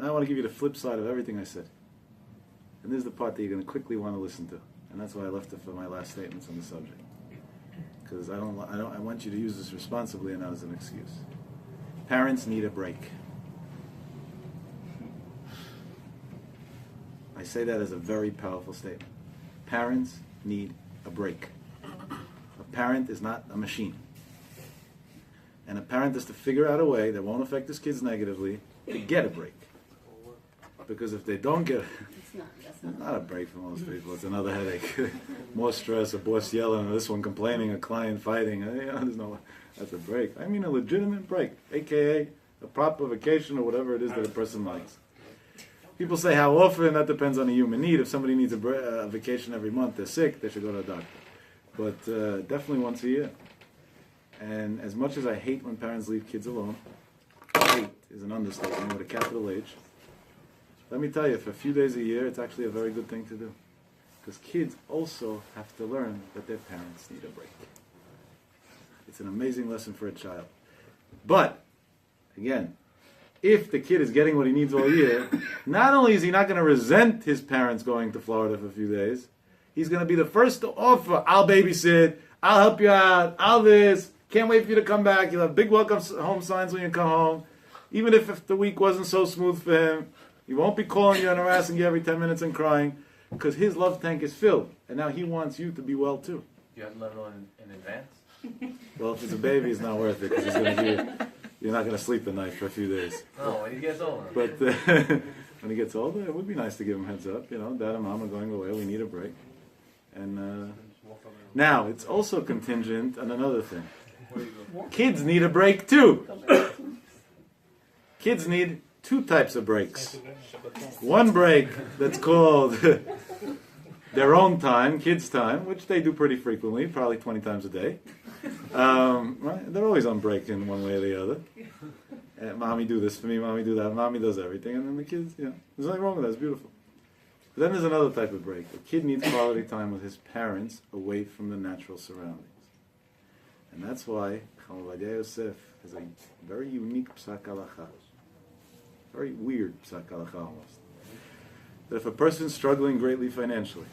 Now I want to give you the flip side of everything I said. And this is the part that you're going to quickly want to listen to. And that's why I left it for my last statements on the subject. Because I want you to use this responsibly and not as an excuse. Parents need a break. I say that as a very powerful statement. Parents need a break. A parent is not a machine. And a parent has to figure out a way that won't affect his kids negatively to get a break. Because if they don't get it's not a break for most people. It's another headache. More stress, a boss yelling, this one complaining, a client fighting. That's a break. I mean a legitimate break, a.k.a. a proper vacation or whatever it is that a person likes. People say how often, that depends on the human need. If somebody needs a vacation every month, they're sick, they should go to a doctor. But definitely once a year. And as much as I hate when parents leave kids alone, hate is an understatement with a capital H. Let me tell you, for a few days a year, it's actually a very good thing to do. Because kids also have to learn that their parents need a break. It's an amazing lesson for a child. But, again, if the kid is getting what he needs all year, not only is he not going to resent his parents going to Florida for a few days, he's going to be the first to offer, I'll babysit, I'll help you out, I'll this, can't wait for you to come back, you'll have big welcome home signs when you come home. Even if the week wasn't so smooth for him, he won't be calling you and harassing you every 10 minutes and crying, because his love tank is filled, and now he wants you to be well too. You have to let it know in advance? Well, if it's a baby, it's not worth it, because he's going to you're not going to sleep at night for a few days. No, when he gets older. But when he gets older, it would be nice to give him heads up. Dad and Mom are going away, we need a break. And now, it's also contingent on another thing. Kids need a break too. Kids need two types of breaks. One break that's called their own time, kids' time, which they do pretty frequently, probably 20 times a day. Right? They're always on break in one way or the other. Mommy do this for me, mommy do that, mommy does everything, and then the kids, there's nothing wrong with that, it's beautiful. But then there's another type of break. A kid needs quality time with his parents away from the natural surroundings. And that's why Chacham Ovadia Yosef has a very unique psak halacha. Very weird psak halacha almost. That if a person's struggling greatly financially,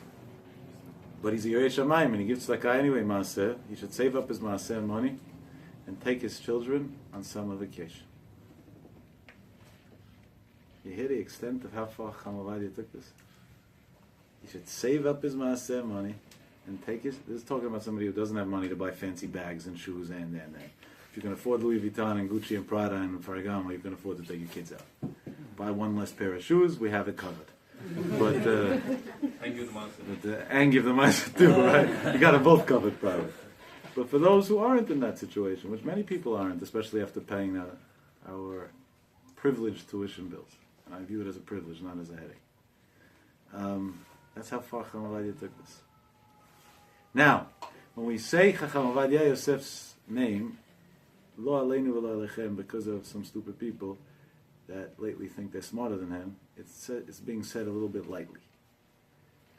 but he's a Yerei Shamayim and he gives tzedakah anyway, maaseh, he should save up his maaseh money and take his children on summer vacation. You hear the extent of how far Chacham Ovadia took this? He should save up his maaseh money and take his... This is talking about somebody who doesn't have money to buy fancy bags and shoes and. If you can afford Louis Vuitton and Gucci and Prada and Ferragamo, you can afford to take your kids out. Buy one less pair of shoes, we have it covered. But And give the monster. and give the maaseh too, right? You got them both covered, probably. But for those who aren't in that situation, which many people aren't, especially after paying our privileged tuition bills, and I view it as a privilege, not as a headache. That's how far Chacham Ovadia took this. Now, when we say Chacham Ovadia Yosef's name, Lo Aleinu V'Lo Alechem, because of some stupid people that lately think they're smarter than him, it's being said a little bit lightly.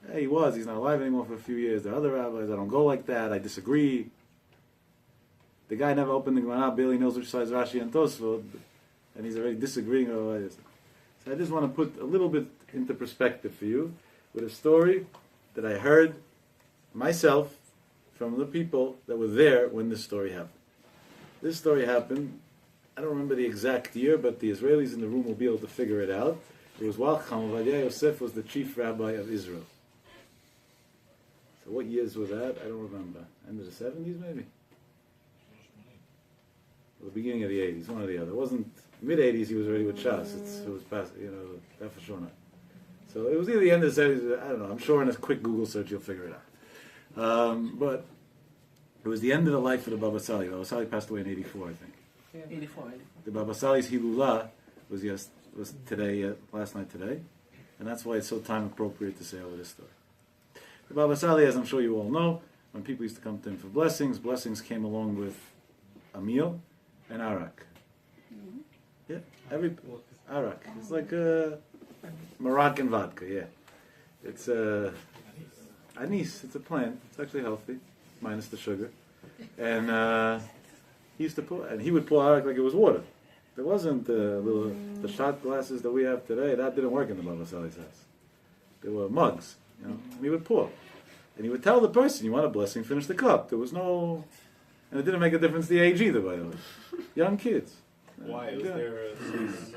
Hey, he's not alive anymore for a few years. There are other rabbis, I don't go like that, I disagree. The guy never opened the Gemara, barely knows which side's Rashi and Tosfot, and he's already disagreeing over this. So I just want to put a little bit into perspective for you with a story that I heard myself from the people that were there when this story happened. This story happened, I don't remember the exact year, but the Israelis in the room will be able to figure it out. It was while Chacham Ovadia Yosef was the chief rabbi of Israel. So what years was that? I don't remember. End of the 70s maybe? Or the beginning of the 80s, one or the other. It wasn't mid-80s, he was already with Shas. It was past, that for sure not. So it was either the end of the 70s, I don't know. I'm sure in a quick Google search you'll figure it out. But it was the end of the life of the Baba Sali. Baba Sali passed away in 84, I think. Yeah. 84. The Baba Sali's Hilulah was today, last night today. And that's why it's so time appropriate to say over this story. The Baba Sali, as I'm sure you all know, when people used to come to him for blessings came along with a meal and arak. Mm-hmm. Yeah, arak. It's like Moroccan vodka, yeah. It's anise. It's a plant. It's actually healthy, minus the sugar. And he would pour arak like it was water. There wasn't the shot glasses that we have today. That didn't work in the Baba Sali's house. There were mugs, and he would pour. And he would tell the person, you want a blessing, finish the cup. There was no... And it didn't make a difference the age either, by the way. Young kids. Why? Was there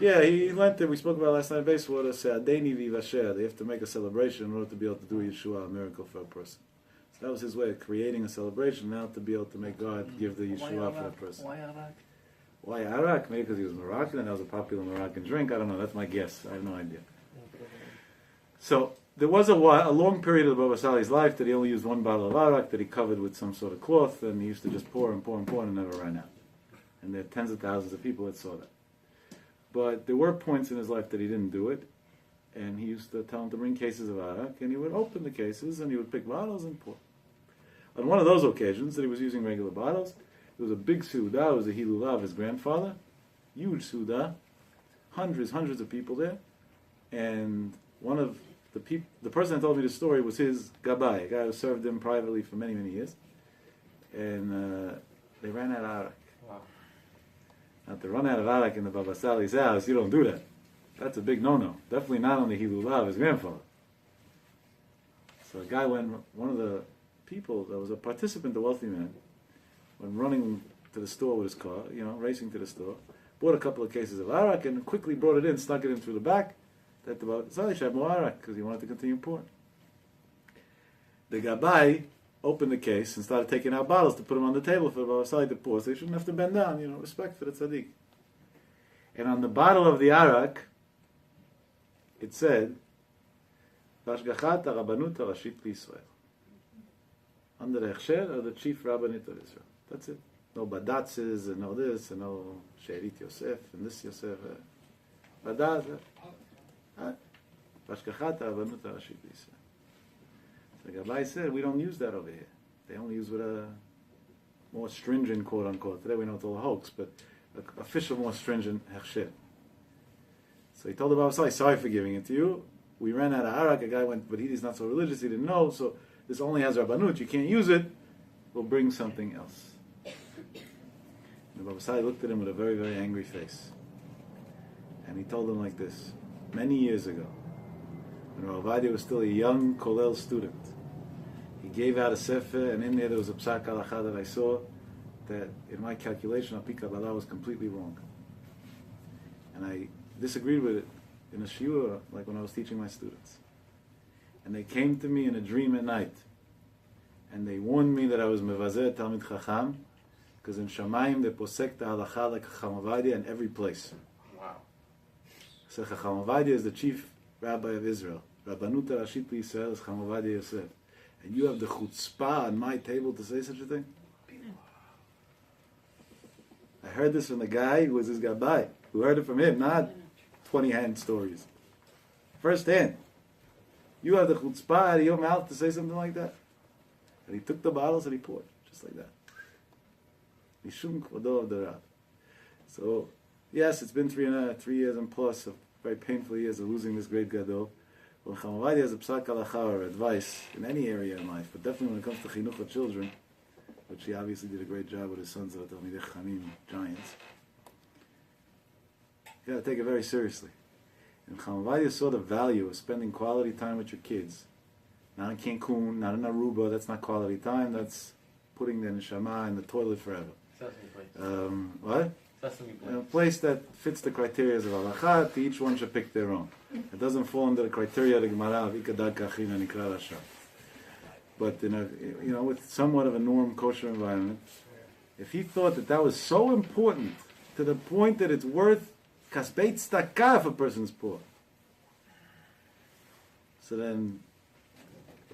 Yeah, he lent it. We spoke about last night in base water. Se'adeni vivasher. They have to make a celebration in order to be able to do Yeshua, a miracle for a person. So that was his way of creating a celebration now to be able to make God give the Yeshua for that person. Why Arak? Why Arak? Maybe because he was Moroccan and that was a popular Moroccan drink. I don't know. That's my guess. I have no idea. So there was a long period of Baba Sali's life that he only used one bottle of Arak that he covered with some sort of cloth, and he used to just pour and pour and pour and it never ran out. And there are tens of thousands of people that saw that. But there were points in his life that he didn't do it, and he used to tell him to bring cases of Arak, and he would open the cases and he would pick bottles and pour. On one of those occasions that he was using regular bottles, there was a big Suda, it was a Hilulah of his grandfather, huge Suda, hundreds of people there, and one of the person that told me the story was his Gabai, a guy who served him privately for many, many years, and they ran out of Arak. Wow. Now, to run out of Arak in the Baba Sali's house, you don't do that. That's a big no-no. Definitely not on the Hilulah of his grandfather. So a guy went, one of the people that was a participant, a wealthy man, went running to the store with his car, racing to the store, bought a couple of cases of Arak and quickly brought it in, stuck it in through the back, that the Baba Sali should have more Arak because he wanted to continue pouring. The Gabai opened the case and started taking out bottles to put them on the table for the Baba Sali to pour, so they shouldn't have to bend down, respect for the tzaddik. And on the bottle of the Arak, it said, Vashgachat HaRabbanut HaRashit L'Yisrael. Under the Hechsher of the chief Rabbanit of Israel. That's it. No badatzes and no this and no She'erit Yosef and this Yosef. Badaz. Vashgachat HaRabbanut HaRashit L'Yisrael. The Gabbai said, we don't use that over here. They only use with a more stringent, quote unquote. Today we know it's all a hoax, but official, more stringent hechsher. So he told the Baba Sali, sorry for giving it to you. We ran out of Arak. A guy went, but he's not so religious, he didn't know, so this only has Rabbanut, you can't use it. We'll bring something else. And the Baba Sali looked at him with a very, very angry face. And he told him like this, many years ago, when Rav Ovadia was still a young Kollel student, he gave out a sefer, and in there was a psak halacha that I saw that in my calculation, Al Pi Kabbalah was completely wrong. And I disagreed with it in a shiur, like when I was teaching my students. And they came to me in a dream at night, and they warned me that I was mevazeh Talmid Chacham, because in Shamayim they posek the halacha like Chacham Ovadia in every place. Wow. So Chacham Ovadia is the chief rabbi of Israel. Rabbanut HaRashit L'Yisrael is Chacham Ovadia Yosef. And you have the chutzpah on my table to say such a thing? I heard this from the guy who was his Gabbai, who heard it from him, not 20-hand stories. First hand. You have the chutzpah out of your mouth to say something like that? And he took the bottles and he poured, just like that. Mishum kvodo of the Rab. So, yes, it's been 3 years and plus of very painful years of losing this great gadol. When Chacham Ovadia has a psak halacha or advice in any area in life, but definitely when it comes to chinuch of children, which he obviously did a great job with his sons of the Talmidei Chachamim, giants, you got to take it very seriously. And Chacham Ovadia saw the value of spending quality time with your kids. Not in Cancun, not in Aruba, that's not quality time, that's putting the neshama in the toilet forever. Sesame place. What? Sesame A place. place that fits the criteria of halakha, each one should pick their own. It doesn't fall under the criteria of the Gemara of ikadar kachina nikra rasha. But in a, with somewhat of a norm kosher environment, if he thought that that was so important to the point that it's worth kasbeit tzedakah if a person's poor, so then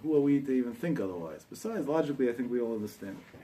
who are we to even think otherwise? Besides, logically, I think we all understand it.